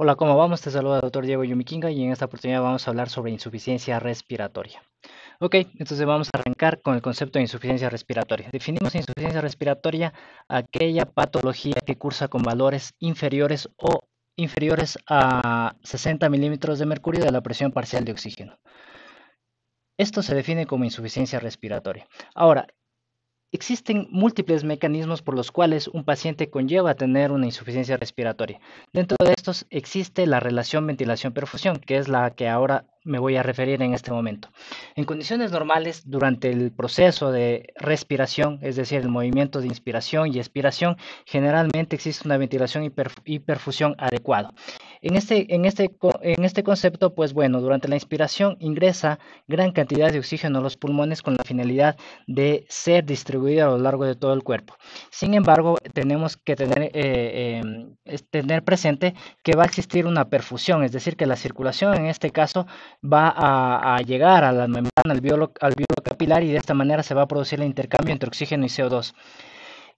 Hola, ¿cómo vamos? Te saluda el doctor Diego Yumikinga y en esta oportunidad vamos a hablar sobre insuficiencia respiratoria. Ok, entonces vamos a arrancar con el concepto de insuficiencia respiratoria. Definimos insuficiencia respiratoria aquella patología que cursa con valores inferiores o inferiores a 60 milímetros de mercurio de la presión parcial de oxígeno. Esto se define como insuficiencia respiratoria. Ahora, existen múltiples mecanismos por los cuales un paciente conlleva a tener una insuficiencia respiratoria. Dentro de estos existe la relación ventilación-perfusión, que es la que ahora me voy a referir en este momento. En condiciones normales, durante el proceso de respiración, es decir, el movimiento de inspiración y expiración, generalmente existe una ventilación y perfusión adecuada. En este concepto, pues bueno, durante la inspiración ingresa gran cantidad de oxígeno a los pulmones con la finalidad de ser distribuido a lo largo de todo el cuerpo. Sin embargo, tenemos que tener presente que va a existir una perfusión, es decir, que la circulación en este caso va a llegar a la membrana, al alveolo capilar, y de esta manera se va a producir el intercambio entre oxígeno y CO2.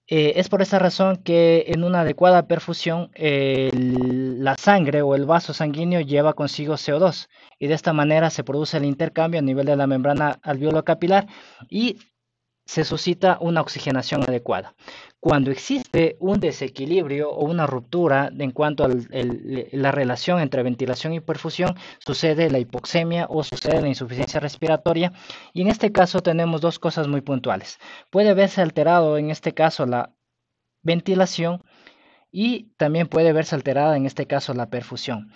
Es por esta razón que en una adecuada perfusión la sangre o el vaso sanguíneo lleva consigo CO2 y de esta manera se produce el intercambio a nivel de la membrana alveolo-capilar y se suscita una oxigenación adecuada. Cuando existe un desequilibrio o una ruptura en cuanto a la relación entre ventilación y perfusión, sucede la hipoxemia o sucede la insuficiencia respiratoria, y en este caso tenemos dos cosas muy puntuales. Puede verse alterado en este caso la ventilación y también puede verse alterada en este caso la perfusión.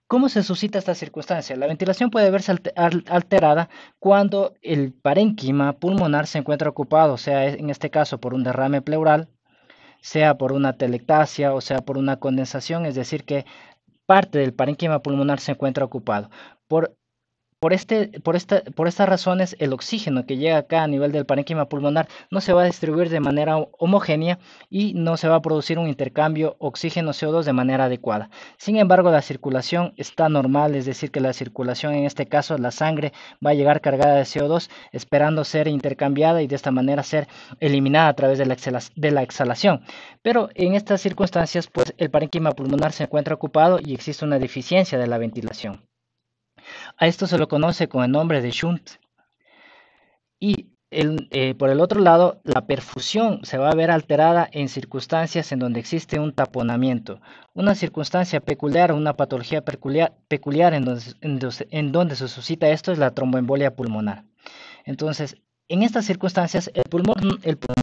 ¿Cómo se suscita esta circunstancia? La ventilación puede verse alterada cuando el parénquima pulmonar se encuentra ocupado, sea en este caso por un derrame pleural, sea por una telectasia o sea por una condensación, es decir, que parte del parénquima pulmonar se encuentra ocupado. Por por estas razones, el oxígeno que llega acá a nivel del parénquima pulmonar no se va a distribuir de manera homogénea y no se va a producir un intercambio oxígeno-CO2 de manera adecuada. Sin embargo, la circulación está normal, es decir, que la circulación, en este caso, la sangre va a llegar cargada de CO2, esperando ser intercambiada y de esta manera ser eliminada a través de la exhalación. Pero en estas circunstancias, pues el parénquima pulmonar se encuentra ocupado y existe una deficiencia de la ventilación. A esto se lo conoce con el nombre de shunt. Y por el otro lado, la perfusión se va a ver alterada en circunstancias en donde existe un taponamiento, una circunstancia peculiar, una patología peculiar en donde se suscita esto es la tromboembolia pulmonar. Entonces, en estas circunstancias, el pulmón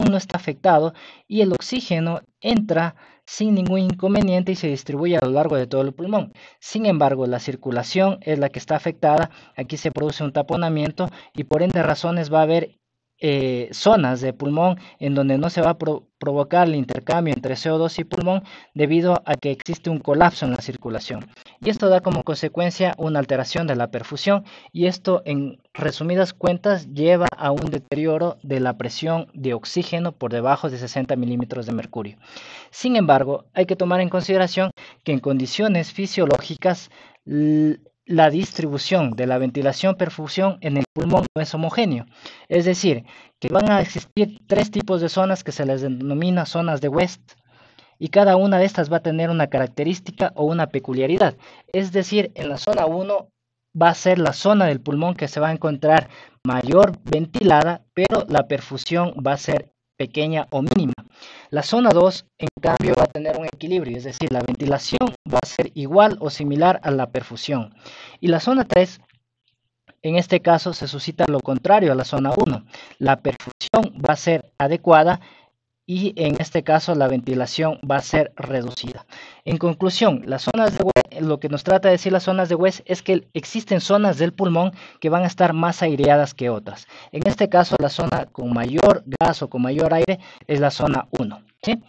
no está afectado y el oxígeno entra sin ningún inconveniente y se distribuye a lo largo de todo el pulmón. Sin embargo, la circulación es la que está afectada. Aquí se produce un taponamiento y por ende razones va a haber zonas de pulmón en donde no se va a provocar el intercambio entre CO2 y pulmón debido a que existe un colapso en la circulación. Y esto da como consecuencia una alteración de la perfusión y esto, en resumidas cuentas, lleva a un deterioro de la presión de oxígeno por debajo de 60 milímetros de mercurio. Sin embargo, hay que tomar en consideración que en condiciones fisiológicas la distribución de la ventilación-perfusión en el pulmón no es homogéneo. Es decir, que van a existir tres tipos de zonas que se les denomina zonas de West, y cada una de estas va a tener una característica o una peculiaridad. Es decir, en la zona 1 va a ser la zona del pulmón que se va a encontrar mayor ventilada, pero la perfusión va a ser pequeña o mínima. La zona 2, en cambio, va a tener un equilibrio, es decir, la ventilación va a ser igual o similar a la perfusión. Y la zona 3, en este caso, se suscita lo contrario a la zona 1. La perfusión va a ser adecuada y en este caso la ventilación va a ser reducida. En conclusión, las zonas de West, lo que nos trata de decir las zonas de West es que existen zonas del pulmón que van a estar más aireadas que otras. En este caso, la zona con mayor gas o con mayor aire es la zona 1. ¿Sí?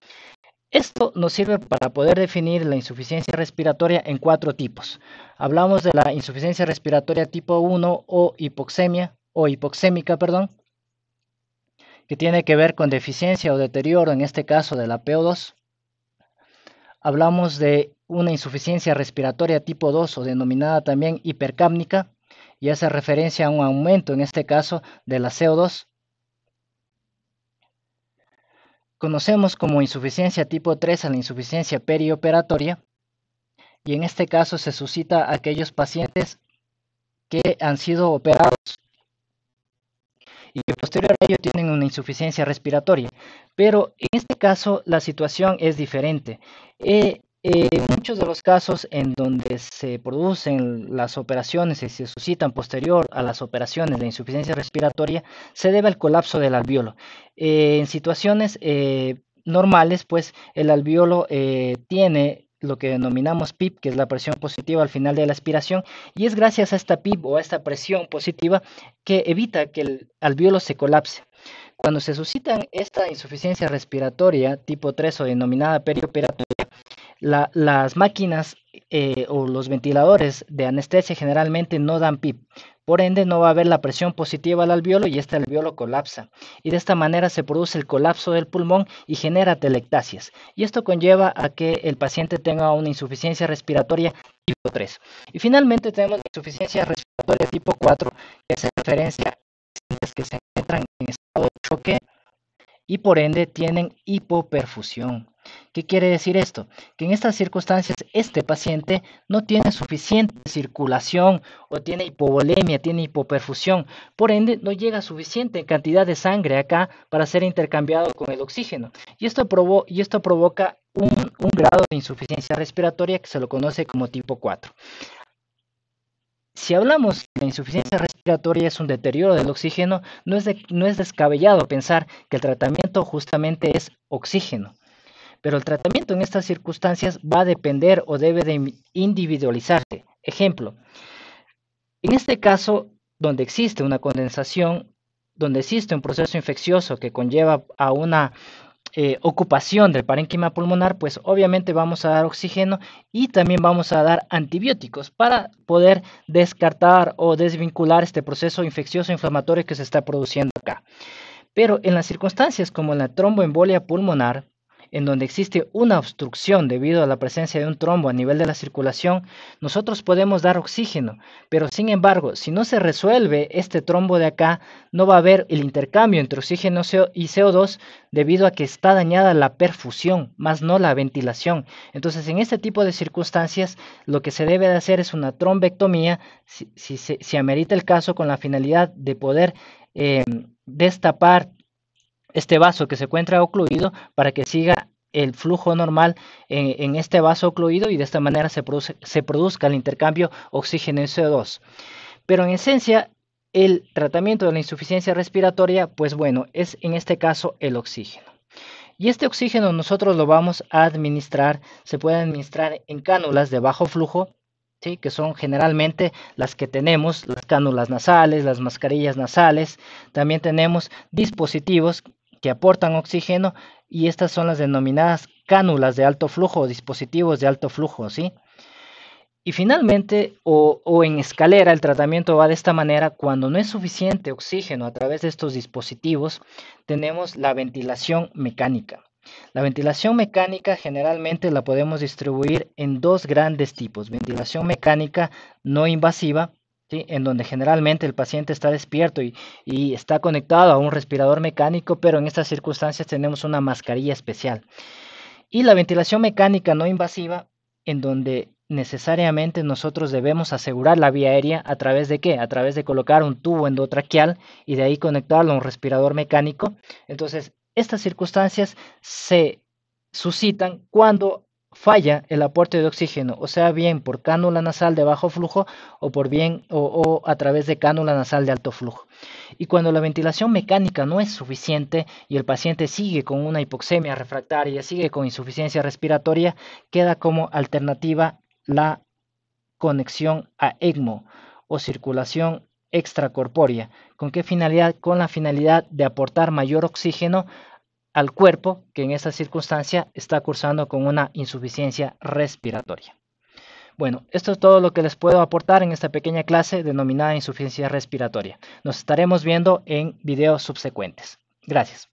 Esto nos sirve para poder definir la insuficiencia respiratoria en cuatro tipos. Hablamos de la insuficiencia respiratoria tipo 1 o hipoxemia o hipoxémica, perdón, que tiene que ver con deficiencia o deterioro, en este caso de la PO2. Hablamos de una insuficiencia respiratoria tipo 2 o denominada también hipercápnica y hace referencia a un aumento, en este caso, de la CO2. Conocemos como insuficiencia tipo 3 a la insuficiencia perioperatoria, y en este caso se suscita a aquellos pacientes que han sido operados y que posterior a ello tienen una insuficiencia respiratoria. Pero en este caso la situación es diferente. En muchos de los casos en donde se producen las operaciones y se suscitan posterior a las operaciones de insuficiencia respiratoria, se debe al colapso del alveolo. En situaciones normales, pues el alveolo tiene lo que denominamos PIP, que es la presión positiva al final de la aspiración, y es gracias a esta PIP o a esta presión positiva que evita que el alveolo se colapse. Cuando se suscita esta insuficiencia respiratoria tipo 3 o denominada perioperatoria, las máquinas o los ventiladores de anestesia generalmente no dan PIP. Por ende, no va a haber la presión positiva al alveolo y este alveolo colapsa. Y de esta manera se produce el colapso del pulmón y genera telectasias. Y esto conlleva a que el paciente tenga una insuficiencia respiratoria tipo 3. Y finalmente tenemos la insuficiencia respiratoria tipo 4, que se referencia a pacientes que se encuentran en estado de choque y por ende tienen hipoperfusión. ¿Qué quiere decir esto? Que en estas circunstancias este paciente no tiene suficiente circulación o tiene hipovolemia, tiene hipoperfusión, por ende no llega suficiente cantidad de sangre acá para ser intercambiado con el oxígeno. Y esto provoca un grado de insuficiencia respiratoria que se lo conoce como tipo 4. Si hablamos de insuficiencia respiratoria es un deterioro del oxígeno, no es descabellado pensar que el tratamiento justamente es oxígeno. Pero el tratamiento en estas circunstancias va a depender o debe de individualizarse. Ejemplo, en este caso, donde existe una condensación, donde existe un proceso infeccioso que conlleva a una ocupación del parénquima pulmonar, pues obviamente vamos a dar oxígeno y también vamos a dar antibióticos para poder descartar o desvincular este proceso infeccioso inflamatorio que se está produciendo acá. Pero en las circunstancias como en la tromboembolia pulmonar, en donde existe una obstrucción debido a la presencia de un trombo a nivel de la circulación, nosotros podemos dar oxígeno, pero sin embargo, si no se resuelve este trombo de acá, no va a haber el intercambio entre oxígeno y CO2 debido a que está dañada la perfusión, más no la ventilación. Entonces, en este tipo de circunstancias, lo que se debe de hacer es una trombectomía, si amerita el caso, con la finalidad de poder destapar este vaso que se encuentra ocluido para que siga el flujo normal en este vaso ocluido y de esta manera se produzca el intercambio oxígeno y CO2. Pero en esencia, el tratamiento de la insuficiencia respiratoria, pues bueno, es en este caso el oxígeno. Y este oxígeno nosotros lo vamos a administrar, se puede administrar en cánulas de bajo flujo, ¿sí? Que son generalmente las que tenemos, las cánulas nasales, las mascarillas nasales. También tenemos dispositivos que aportan oxígeno y estas son las denominadas cánulas de alto flujo o dispositivos de alto flujo, ¿sí? Y finalmente, o en escalera, el tratamiento va de esta manera. Cuando no es suficiente oxígeno a través de estos dispositivos, tenemos la ventilación mecánica. La ventilación mecánica generalmente la podemos distribuir en dos grandes tipos. Ventilación mecánica no invasiva, ¿sí? En donde generalmente el paciente está despierto y está conectado a un respirador mecánico, pero en estas circunstancias tenemos una mascarilla especial. Y la ventilación mecánica no invasiva, en donde necesariamente nosotros debemos asegurar la vía aérea a través de ¿qué? A través de colocar un tubo endotraqueal y de ahí conectarlo a un respirador mecánico. Entonces, estas circunstancias se suscitan cuando falla el aporte de oxígeno, o sea, bien por cánula nasal de bajo flujo o a través de cánula nasal de alto flujo. Y cuando la ventilación mecánica no es suficiente y el paciente sigue con una hipoxemia refractaria, sigue con insuficiencia respiratoria, queda como alternativa la conexión a ECMO o circulación extracorpórea. ¿Con qué finalidad? Con la finalidad de aportar mayor oxígeno al cuerpo que en esta circunstancia está cursando con una insuficiencia respiratoria. Bueno, esto es todo lo que les puedo aportar en esta pequeña clase denominada insuficiencia respiratoria. Nos estaremos viendo en videos subsecuentes. Gracias.